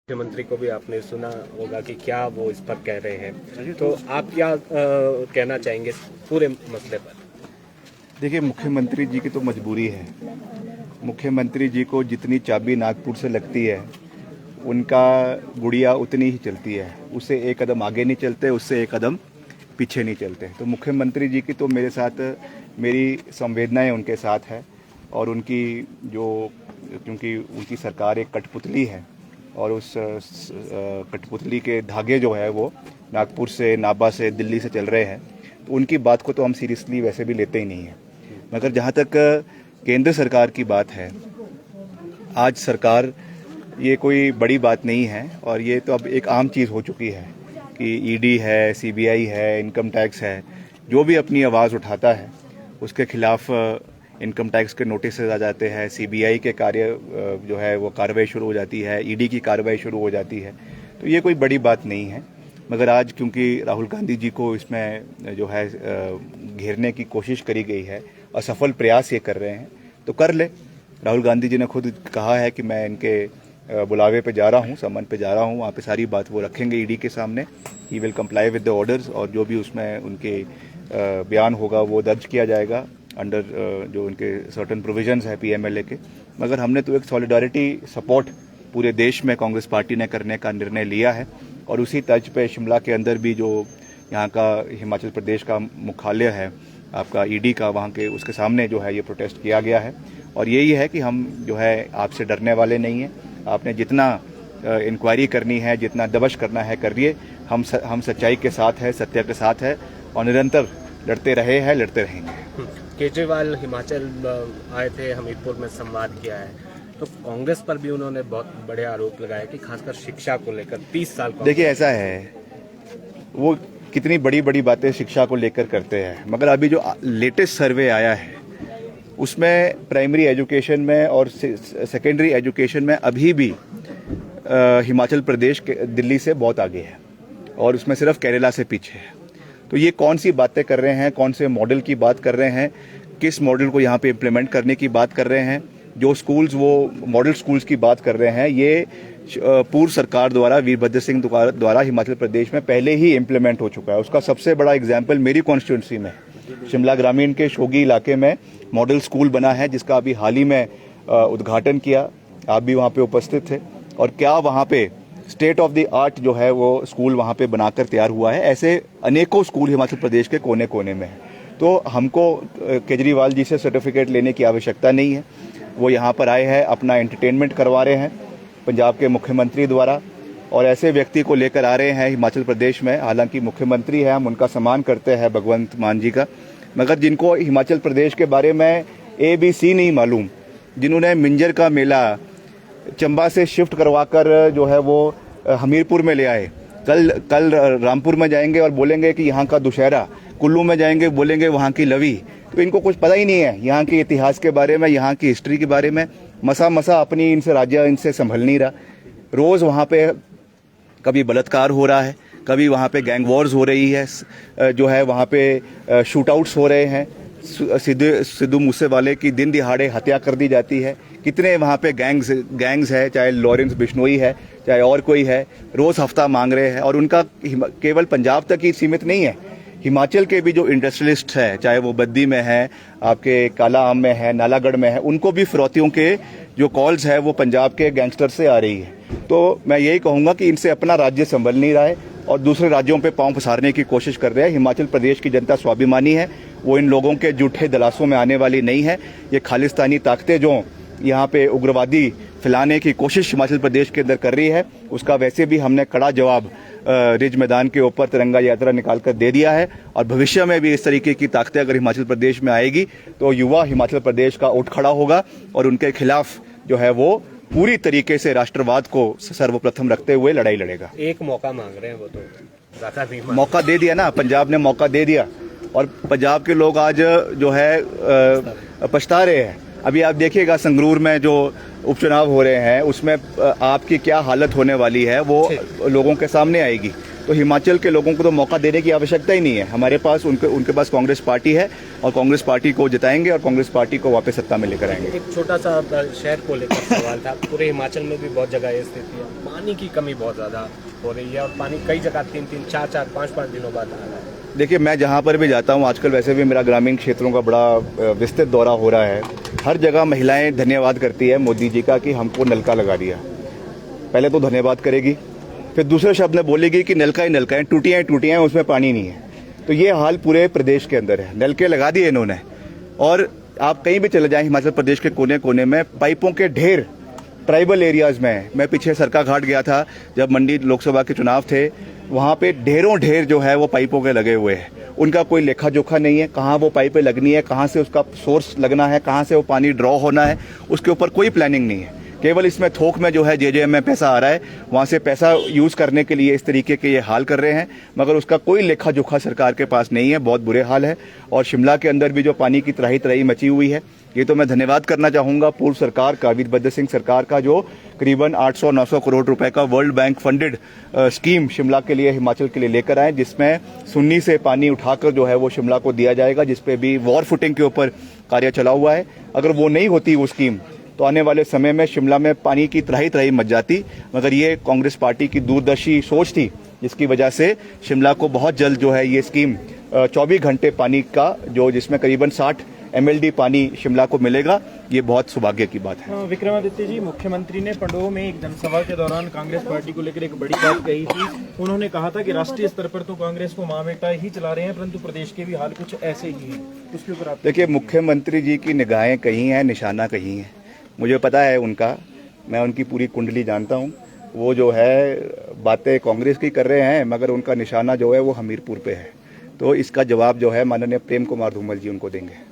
मुख्यमंत्री को भी आपने सुना होगा कि क्या वो इस पर कह रहे हैं, तो आप क्या कहना चाहेंगे पूरे मसले पर? देखिए, मुख्यमंत्री जी की तो मजबूरी है। मुख्यमंत्री जी को जितनी चाबी नागपुर से लगती है, उनका गुड़िया उतनी ही चलती है। उससे एक कदम आगे नहीं चलते, उससे एक कदम पीछे नहीं चलते। तो मुख्यमंत्री जी की तो मेरे साथ मेरी संवेदनाएं उनके साथ है। और उनकी जो क्योंकि उनकी सरकार एक कठपुतली है और उस कठपुतली के धागे जो है वो नागपुर से, नाभा से, दिल्ली से चल रहे हैं, तो उनकी बात को तो हम सीरियसली वैसे भी लेते ही नहीं हैं। मगर जहाँ तक केंद्र सरकार की बात है, आज सरकार, ये कोई बड़ी बात नहीं है और ये तो अब एक आम चीज़ हो चुकी है कि ईडी है, सीबीआई है, इनकम टैक्स है, जो भी अपनी आवाज़ उठाता है उसके खिलाफ इनकम टैक्स के नोटिस आ जाते हैं, सीबीआई के कार्य जो है वो कार्रवाई शुरू हो जाती है, ईडी की कार्रवाई शुरू हो जाती है। तो ये कोई बड़ी बात नहीं है। मगर आज क्योंकि राहुल गांधी जी को इसमें जो है घेरने की कोशिश करी गई है, असफल प्रयास ये कर रहे हैं, तो कर ले। राहुल गांधी जी ने खुद कहा है कि मैं इनके बुलावे पे जा रहा हूँ, समन पे जा रहा हूँ, वहाँ पे सारी बात वो रखेंगे ईडी के सामने। He will comply with the orders और जो भी उसमें उनके बयान होगा वो दर्ज किया जाएगा अंडर जो उनके सर्टन प्रोविजंस है पीएमएलए के। मगर हमने तो एक सॉलिडारिटी सपोर्ट पूरे देश में कांग्रेस पार्टी ने करने का निर्णय लिया है और उसी तर्ज पे शिमला के अंदर भी जो यहाँ का हिमाचल प्रदेश का मुख्यालय है आपका ईडी का, वहाँ के उसके सामने जो है ये प्रोटेस्ट किया गया है। और यही है कि हम जो है आपसे डरने वाले नहीं हैं। आपने जितना इंक्वायरी करनी है, जितना दबश करना है करिए। हम सच्चाई के साथ है, सत्य के साथ है और निरंतर लड़ते रहे हैं, लड़ते रहेंगे। केजरीवाल हिमाचल आए थे, हमीरपुर में संवाद किया है, तो कांग्रेस पर भी उन्होंने बहुत बड़े आरोप लगाए कि खासकर शिक्षा को लेकर 30 साल। देखिए, ऐसा है, वो कितनी बड़ी बड़ी बातें शिक्षा को लेकर करते हैं, मगर अभी जो लेटेस्ट सर्वे आया है उसमें प्राइमरी एजुकेशन में और सेकेंडरी एजुकेशन में अभी भी हिमाचल प्रदेश दिल्ली से बहुत आगे है और उसमें सिर्फ केरला से पीछे है। तो ये कौन सी बातें कर रहे हैं, कौन से मॉडल की बात कर रहे हैं, किस मॉडल को यहाँ पे इम्प्लीमेंट करने की बात कर रहे हैं? जो स्कूल्स, वो मॉडल स्कूल्स की बात कर रहे हैं, ये पूर्व सरकार द्वारा, वीरभद्र सिंह द्वारा हिमाचल प्रदेश में पहले ही इम्प्लीमेंट हो चुका है। उसका सबसे बड़ा एग्जाम्पल मेरी कॉन्स्टिट्यूंसी में, शिमला ग्रामीण के शोगी इलाके में मॉडल स्कूल बना है, जिसका अभी हाल ही में उद्घाटन किया। आप भी वहाँ पे उपस्थित थे और क्या वहाँ पे स्टेट ऑफ द आर्ट जो है वो स्कूल वहाँ पे बनाकर तैयार हुआ है। ऐसे अनेकों स्कूल हिमाचल प्रदेश के कोने कोने में है। तो हमको केजरीवाल जी से सर्टिफिकेट लेने की आवश्यकता नहीं है। वो यहाँ पर आए हैं, अपना एंटरटेनमेंट करवा रहे हैं पंजाब के मुख्यमंत्री द्वारा, और ऐसे व्यक्ति को लेकर आ रहे हैं हिमाचल प्रदेश में। हालांकि मुख्यमंत्री है, हम उनका सम्मान करते हैं, भगवंत मान जी का, मगर जिनको हिमाचल प्रदेश के बारे में ABC नहीं मालूम, जिन्होंने मिंजर का मेला चंबा से शिफ्ट करवाकर जो है वो हमीरपुर में ले आए, कल रामपुर में जाएंगे और बोलेंगे कि यहाँ का दुशहरा, कुल्लू में जाएंगे बोलेंगे वहाँ की लवी। तो इनको कुछ पता ही नहीं है यहाँ के इतिहास के बारे में, यहाँ की हिस्ट्री के बारे में। मसा अपनी इनसे राज्य इनसे संभल नहीं रहा। रोज़ वहाँ पे कभी बलात्कार हो रहा है, कभी वहाँ पे गैंग वॉर्स हो रही है, जो है वहाँ पे शूट आउट्स हो रहे हैं। सिद्धू मूसेवाले की दिन दिहाड़े हत्या कर दी जाती है। कितने वहाँ पे गैंग्स है, चाहे लॉरेंस बिश्नोई है, चाहे और कोई है, रोज़ हफ्ता मांग रहे हैं। और उनका केवल पंजाब तक ही सीमित नहीं है, हिमाचल के भी जो इंडस्ट्रियलिस्ट है, चाहे वो बद्दी में है, आपके काला आम में है, नालागढ़ में है, उनको भी फिरौतियों के जो कॉल्स है वो पंजाब के गैंगस्टर से आ रही है। तो मैं यही कहूँगा कि इनसे अपना राज्य संभल नहीं रहा है और दूसरे राज्यों पे पांव पसारने की कोशिश कर रहे हैं। हिमाचल प्रदेश की जनता स्वाभिमानी है, वो इन लोगों के झूठे दलासों में आने वाली नहीं है। ये खालिस्तानी ताकतें जो यहाँ पे उग्रवादी फैलाने की कोशिश हिमाचल प्रदेश के अंदर कर रही है, उसका वैसे भी हमने कड़ा जवाब रिज मैदान के ऊपर तिरंगा यात्रा निकाल कर दे दिया है। और भविष्य में भी इस तरीके की ताकतें अगर हिमाचल प्रदेश में आएगी तो युवा हिमाचल प्रदेश का उठ खड़ा होगा और उनके खिलाफ जो है वो पूरी तरीके से राष्ट्रवाद को सर्वप्रथम रखते हुए लड़ाई लड़ेगा। एक मौका मांग रहे हैं, वो तो ज़्यादा नहीं मौका दे दिया ना, पंजाब ने मौका दे दिया और पंजाब के लोग आज जो है पछता रहे हैं। अभी आप देखिएगा संगरूर में जो उपचुनाव हो रहे हैं उसमें आपकी क्या हालत होने वाली है वो लोगों के सामने आएगी। तो हिमाचल के लोगों को तो मौका देने की आवश्यकता ही नहीं है। हमारे पास उनके पास कांग्रेस पार्टी है और कांग्रेस पार्टी को जिताएंगे और कांग्रेस पार्टी को वापस सत्ता में लेकर आएंगे। एक छोटा सा शहर को लेकर सवाल था, पूरे हिमाचल में भी बहुत जगह ये स्थिति है। पानी की कमी बहुत ज़्यादा हो रही है और पानी कई जगह 3-3, 4-4, 5-5 दिनों बाद आ रहा है। देखिए, मैं जहाँ पर भी जाता हूँ आजकल, वैसे भी मेरा ग्रामीण क्षेत्रों का बड़ा विस्तृत दौरा हो रहा है, हर जगह महिलाएं धन्यवाद करती है मोदी जी का कि हमको नलका लगा दिया। पहले तो धन्यवाद करेगी, फिर दूसरे शब्द में बोलेगी कि नलका ही नलका है, टूटियाँ हैं, उसमें पानी नहीं है। तो ये हाल पूरे प्रदेश के अंदर है, नलके लगा दिए इन्होंने। और आप कहीं भी चले जाएं हिमाचल प्रदेश के कोने कोने में पाइपों के ढेर ट्राइबल एरियाज में। मैं पीछे सरका घाट गया था जब मंडी लोकसभा के चुनाव थे, वहाँ पे ढेरों ढेर जो है वो पाइपों के लगे हुए हैं। उनका कोई लेखा जोखा नहीं है, कहाँ वो पाइपें लगनी है, कहाँ से उसका सोर्स लगना है, कहाँ से वो पानी ड्रॉ होना है, उसके ऊपर कोई प्लानिंग नहीं है। केवल इसमें थोक में जो है जेजेएम में पैसा आ रहा है, वहाँ से पैसा यूज़ करने के लिए इस तरीके के ये हाल कर रहे हैं, मगर उसका कोई लेखा जोखा सरकार के पास नहीं है। बहुत बुरे हाल है। और शिमला के अंदर भी जो पानी की त्राही त्राही मची हुई है, ये तो मैं धन्यवाद करना चाहूँगा पूर्व सरकार का, वीरभद्र सिंह सरकार का, जो करीबन 800-900 करोड़ रुपए का world bank funded scheme Shimla के लिए, हिमाचल के लिए लेकर आए, जिसमें सुन्नी से पानी उठाकर जो है वो शिमला को दिया जाएगा, जिसपे भी वॉर फुटिंग के ऊपर कार्य चला हुआ है। अगर वो नहीं होती वो स्कीम, तो आने वाले समय में शिमला में पानी की त्राही त्राही मच जाती। मगर ये कांग्रेस पार्टी की दूरदर्शी सोच थी, जिसकी वजह से शिमला को बहुत जल्द जो है ये स्कीम 24 घंटे पानी का, जो जिसमें करीबन 60 MLD पानी शिमला को मिलेगा, ये बहुत सौभाग्य की बात है। विक्रमादित्य जी, मुख्यमंत्री ने पंडोह में एक जनसभा के दौरान कांग्रेस पार्टी को लेकर एक बड़ी बात कही थी। उन्होंने कहा था कि राष्ट्रीय स्तर पर तो कांग्रेस को माँ बेटा ही चला रहे हैं, परंतु प्रदेश के भी हाल कुछ ऐसे ही हैं। उसके ऊपर आप देखिए, मुख्यमंत्री जी की निगाहें कहीं हैं, निशाना कहीं है। मुझे पता है उनका, मैं उनकी पूरी कुंडली जानता हूँ। वो जो है बातें कांग्रेस की कर रहे हैं, मगर उनका निशाना जो है वो हमीरपुर पे है। तो इसका जवाब जो है माननीय प्रेम कुमार धूमल जी उनको देंगे।